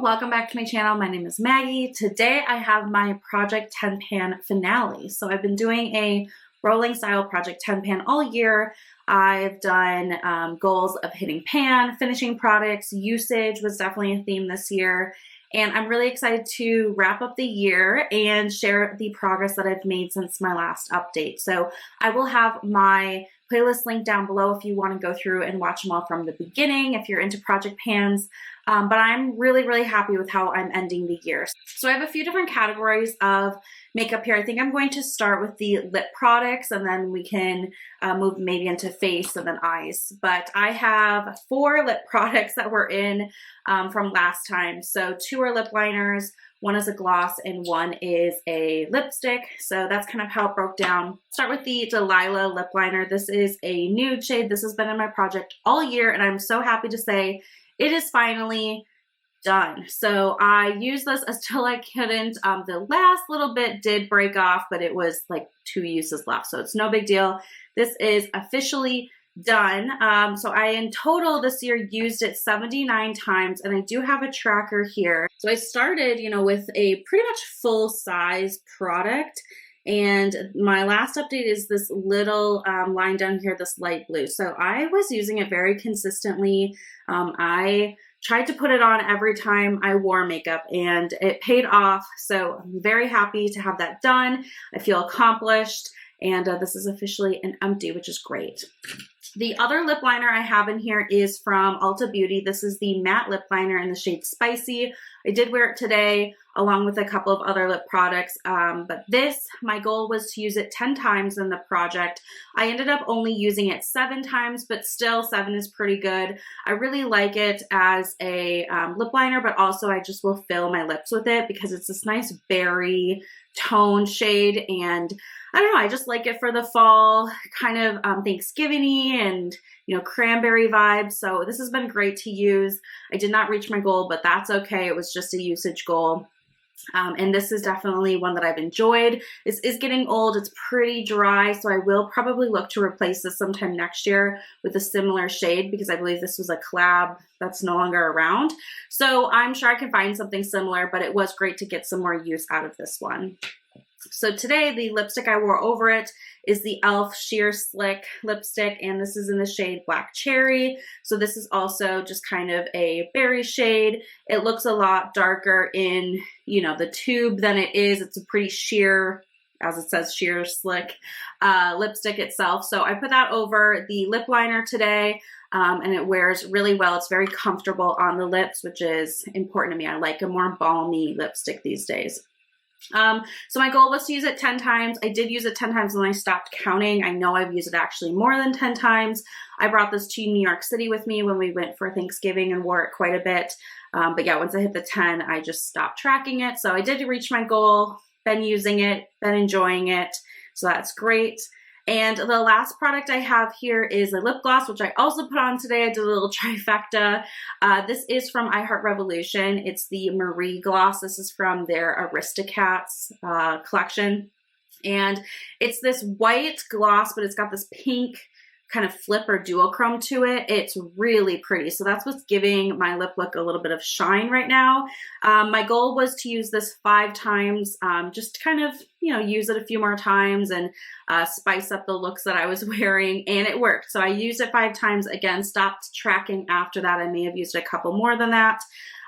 welcome back to my channel. My name is Maggie. Today I have my Project 10 Pan finale. So I've been doing a rolling style Project 10 Pan all year. I've done goals of hitting pan, finishing products, usage was definitely a theme this year. And I'm really excited to wrap up the year and share the progress that I've made since my last update. So I will have my playlist linked down below if you want to go through and watch them all from the beginning if you're into Project Pans. But I'm really happy with how I'm ending the year. So I have a few different categories of makeup here. I think I'm going to start with the lip products and then we can move maybe into face and then eyes. But I have 4 lip products that were in from last time. So 2 are lip liners, 1 is a gloss, and 1 is a lipstick. So that's kind of how it broke down. Start with the Delilah lip liner. This is a nude shade. This has been in my project all year and I'm so happy to say it is finally done. So I used this until I couldn't. The last little bit did break off, but it was like 2 uses left. So it's no big deal. This is officially done. So I in total this year used it 79 times and I do have a tracker here. So I started, with a pretty much full size product. And my last update is this little line down here, this light blue. So I was using it very consistently. I tried to put it on every time I wore makeup and it paid off. So I'm very happy to have that done. I feel accomplished and this is officially an empty, which is great. The other lip liner I have in here is from Ulta Beauty. This is the matte lip liner in the shade Spicy. I did wear it today along with a couple of other lip products, but this, my goal was to use it 10 times in the project. I ended up only using it 7 times, but still 7 is pretty good. I really like it as a lip liner, but also I just will fill my lips with it because it's this nice berry tone shade and I don't know, I just like it for the fall, kind of Thanksgiving-y and, cranberry vibes. So this has been great to use. I did not reach my goal, but that's okay. It was just a usage goal. And this is definitely one that I've enjoyed. This is getting old. It's pretty dry, so I will probably look to replace this sometime next year with a similar shade because I believe this was a collab that's no longer around. So I'm sure I can find something similar, but it was great to get some more use out of this one. So today, the lipstick I wore over it is the e.l.f. Sheer Slick lipstick, and this is in the shade Black Cherry. So this is also just kind of a berry shade. It looks a lot darker in, the tube than it is. It's a pretty sheer, as it says, sheer slick lipstick itself. So I put that over the lip liner today, and it wears really well. It's very comfortable on the lips, which is important to me. I like a more balmy lipstick these days. So my goal was to use it 10 times. I did use it 10 times and then I stopped counting. I know I've used it actually more than 10 times. I brought this to New York City with me when we went for Thanksgiving and wore it quite a bit. But yeah, once I hit the 10, I just stopped tracking it. So I did reach my goal, been using it, been enjoying it. So that's great. And the last product I have here is a lip gloss, which I also put on today. I did a little trifecta. This is from I Heart Revolution. It's the Marie gloss. This is from their Aristocats collection. And it's this white gloss, but it's got this pink kind of flip or duochrome to it. It's really pretty. So that's what's giving my lip look a little bit of shine right now. My goal was to use this 5 times, just to kind of, use it a few more times and spice up the looks that I was wearing, and it worked. So I used it 5 times, again, stopped tracking after that. I may have used a couple more than that.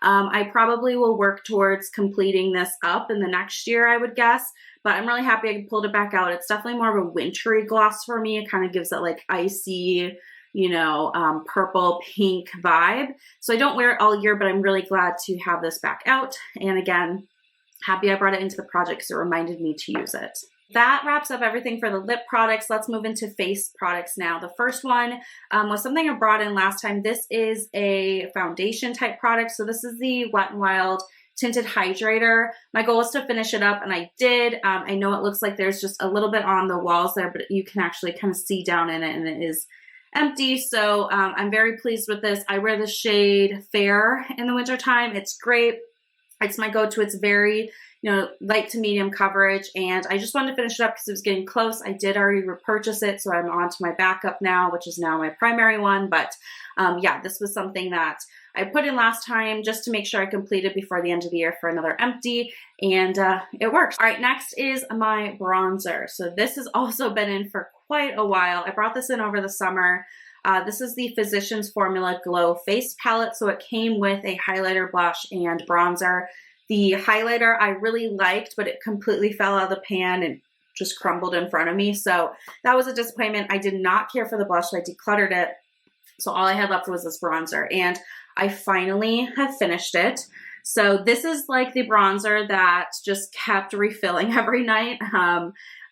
I probably will work towards completing this up in the next year, I would guess, but I'm really happy I pulled it back out. It's definitely more of a wintry gloss for me. It kind of gives that like icy, purple pink vibe. So I don't wear it all year, but I'm really glad to have this back out. And again, happy I brought it into the project because it reminded me to use it. That wraps up everything for the lip products. Let's move into face products now. The first one was something I brought in last time. This is a foundation type product. So this is the Wet n Wild Tinted Hydrator. My goal is to finish it up and I did. I know it looks like there's just a little bit on the walls there, but you can actually kind of see down in it and it is empty. So I'm very pleased with this. I wear the shade Fair in the wintertime. It's great. It's my go-to. It's very, light to medium coverage. And I just wanted to finish it up because it was getting close. I did already repurchase it. So I'm on to my backup now, which is now my primary one. But yeah, this was something that I put in last time just to make sure I completed before the end of the year for another empty, and it works. All right, next is my bronzer. So this has also been in for quite a while. I brought this in over the summer. This is the Physicians Formula Glow Face Palette. So it came with a highlighter, blush, and bronzer. The highlighter I really liked, but it completely fell out of the pan and just crumbled in front of me. So that was a disappointment. I did not care for the blush, so I decluttered it. So all I had left was this bronzer, and I finally have finished it. So this is like the bronzer that just kept refilling every night.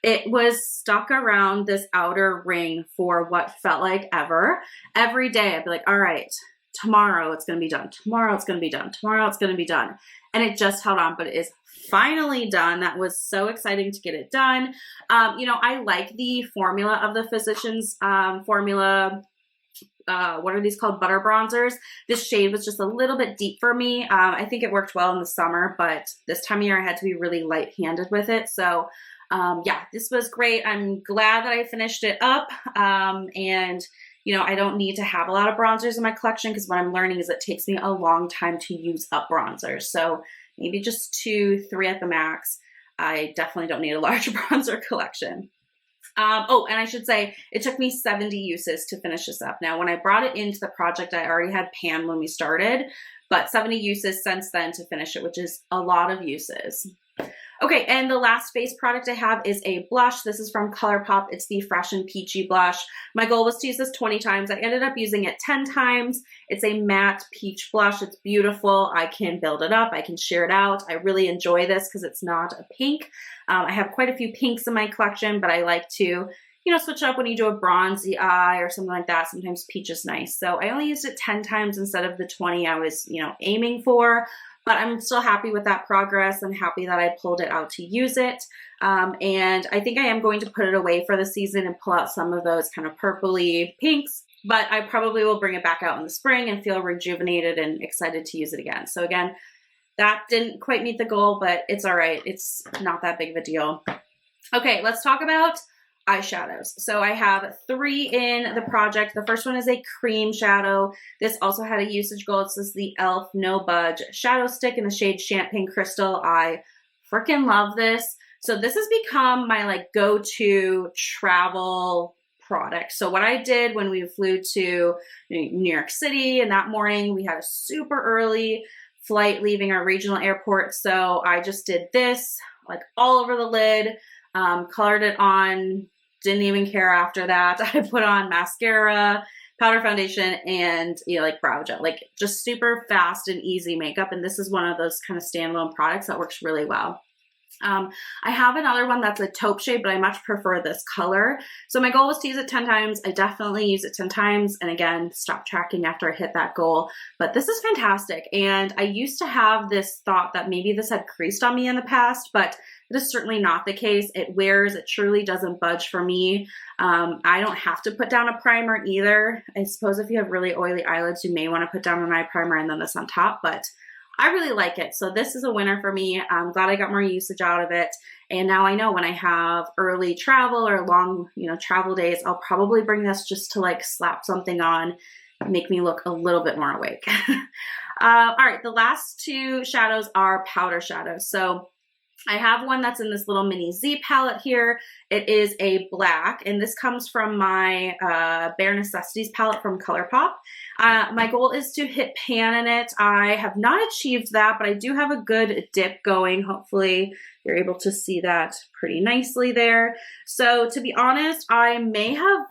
It was stuck around this outer ring for what felt like ever. Every day I'd be like, all right, tomorrow it's going to be done. Tomorrow it's going to be done. Tomorrow it's going to be done. And it just held on, but it is finally done. That was so exciting to get it done. You know, I like the formula of the Physicians Formula. What are these called? Butter bronzers. This shade was just a little bit deep for me. I think it worked well in the summer, but this time of year I had to be really light-handed with it. So yeah, this was great. I'm glad that I finished it up. And you know, I don't need to have a lot of bronzers in my collection because what I'm learning is it takes me a long time to use up bronzers. So maybe just 2, 3 at the max. I definitely don't need a large bronzer collection. Oh, and I should say it took me 70 uses to finish this up. Now, when I brought it into the project, I already had pan when we started, but 70 uses since then to finish it, which is a lot of uses. Okay, and the last face product I have is a blush. This is from ColourPop. It's the Fresh and Peachy blush. My goal was to use this 20 times. I ended up using it 10 times. It's a matte peach blush. It's beautiful. I can build it up. I can sheer it out. I really enjoy this because it's not a pink. I have quite a few pinks in my collection, but I like to, you know, switch up when you do a bronzy eye or something like that. Sometimes peach is nice. So I only used it 10 times instead of the 20 I was, you know, aiming for. But I'm still happy with that progress. I'm happy that I pulled it out to use it. And I think I am going to put it away for the season and pull out some of those kind of purpley pinks. But I probably will bring it back out in the spring and feel rejuvenated and excited to use it again. So again, that didn't quite meet the goal, but it's all right. It's not that big of a deal. Okay, let's talk about eyeshadows. So I have 3 in the project. The first one is a cream shadow. This also had a usage goal. This is the e.l.f. No Budge shadow stick in the shade Champagne Crystal. I freaking love this. So this has become my like go-to travel product. So what I did when we flew to New York City, and that morning we had a super early flight leaving our regional airport. So I just did this like all over the lid, colored it on, didn't even care after that. I put on mascara, powder foundation, and you know, like brow gel, like just super fast and easy makeup. And this is one of those kind of standalone products that works really well. I have another one that's a taupe shade, but I much prefer this color. So my goal was to use it 10 times. I definitely use it 10 times. And again, stop tracking after I hit that goal. But this is fantastic. And I used to have this thought that maybe this had creased on me in the past, but it is certainly not the case. It wears, it truly doesn't budge for me. I don't have to put down a primer either. I suppose if you have really oily eyelids, you may want to put down an eye primer and then this on top, but I really like it. So this is a winner for me. I'm glad I got more usage out of it. And now I know when I have early travel or long, you know, travel days, I'll probably bring this just to like slap something on, make me look a little bit more awake. All right, the last 2 shadows are powder shadows. So I have one that's in this little mini Z palette here. It is a black, and this comes from my Bare Necessities palette from ColourPop. My goal is to hit pan in it. I have not achieved that, but I do have a good dip going. Hopefully you're able to see that pretty nicely there. So to be honest, I may have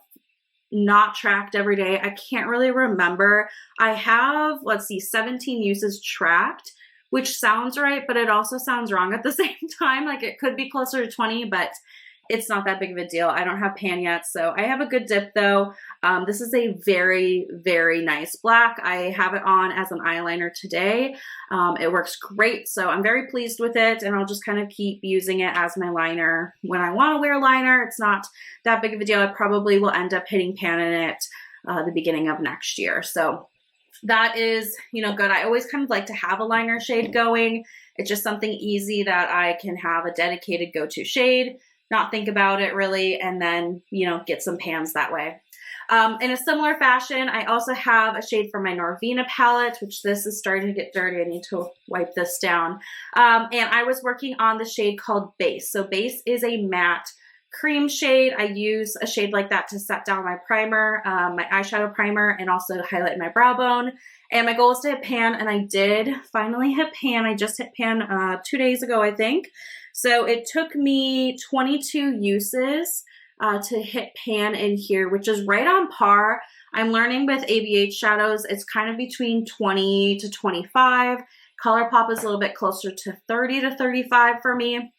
not tracked every day. I can't really remember. I have, let's see, 17 uses tracked, which sounds right, but it also sounds wrong at the same time. Like it could be closer to 20, but it's not that big of a deal. I don't have pan yet, so I have a good dip though. This is a very, very nice black. I have it on as an eyeliner today. It works great, so I'm very pleased with it, and I'll just kind of keep using it as my liner when I want to wear liner. It's not that big of a deal. I probably will end up hitting pan in it the beginning of next year. So that is, you know, good. I always kind of like to have a liner shade going. It's just something easy that I can have a dedicated go-to shade. not think about it really, and then, you know, get some pans that way. In a similar fashion, I also have a shade from my Norvina palette, which this is starting to get dirty. I need to wipe this down. And I was working on the shade called Base. So Base is a matte cream shade. I use a shade like that to set down my primer, my eyeshadow primer, and also to highlight my brow bone. And my goal is to hit pan, and I did finally hit pan. I just hit pan 2 days ago, I think. So it took me 22 uses to hit pan in here, which is right on par. I'm learning with ABH shadows, it's kind of between 20 to 25. ColourPop is a little bit closer to 30 to 35 for me.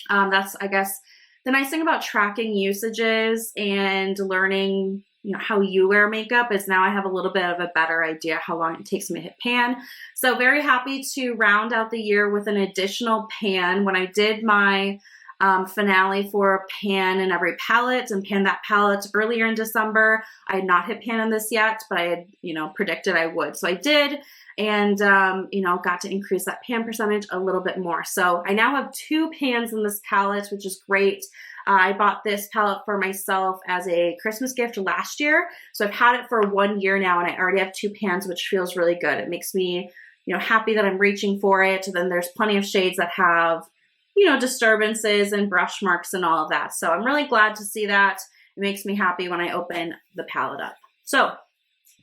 That's, I guess, the nice thing about tracking usages and learning, you know, how you wear makeup is now I have a little bit of a better idea how long it takes me to hit pan. So very happy to round out the year with an additional pan. When I did my finale for pan in every palette and pan that palette earlier in December, I had not hit pan in this yet, but I had, you know, predicted I would. So I did, and, you know, got to increase that pan percentage a little bit more. So I now have 2 pans in this palette, which is great. I bought this palette for myself as a Christmas gift last year. So I've had it for 1 year now, and I already have 2 pans, which feels really good. It makes me, you know, happy that I'm reaching for it. And then there's plenty of shades that have, you know, disturbances and brush marks and all of that. So I'm really glad to see that. It makes me happy when I open the palette up. So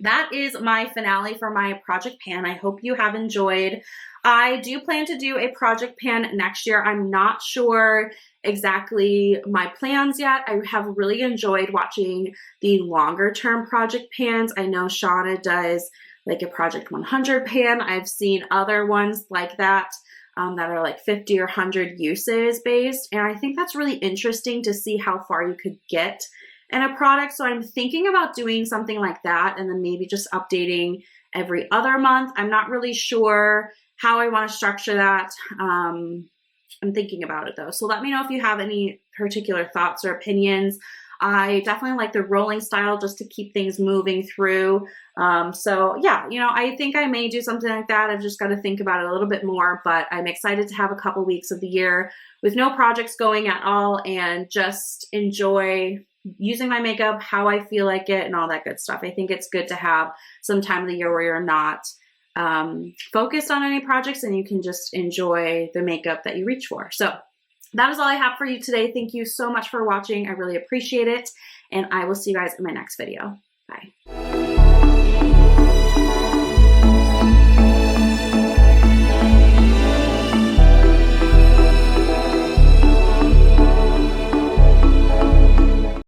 that is my finale for my project pan. I hope you have enjoyed. I do plan to do a project pan next year. I'm not sure exactly my plans yet. I have really enjoyed watching the longer term project pans. I know Shauna does like a project 100 pan. I've seen other ones like that. That are like 50 or 100 uses based. And I think that's really interesting to see how far you could get in a product. So I'm thinking about doing something like that, and then maybe just updating every other month. I'm not really sure how I want to structure that. I'm thinking about it though. So let me know if you have any particular thoughts or opinions. I definitely like the rolling style just to keep things moving through. So yeah, you know, I think I may do something like that. I've just got to think about it a little bit more, but I'm excited to have a couple weeks of the year with no projects going at all and just enjoy using my makeup how I feel like it and all that good stuff. I think it's good to have some time of the year where you're not focused on any projects and you can just enjoy the makeup that you reach for. So that is all I have for you today. Thank you so much for watching. I really appreciate it. And I will see you guys in my next video. Bye.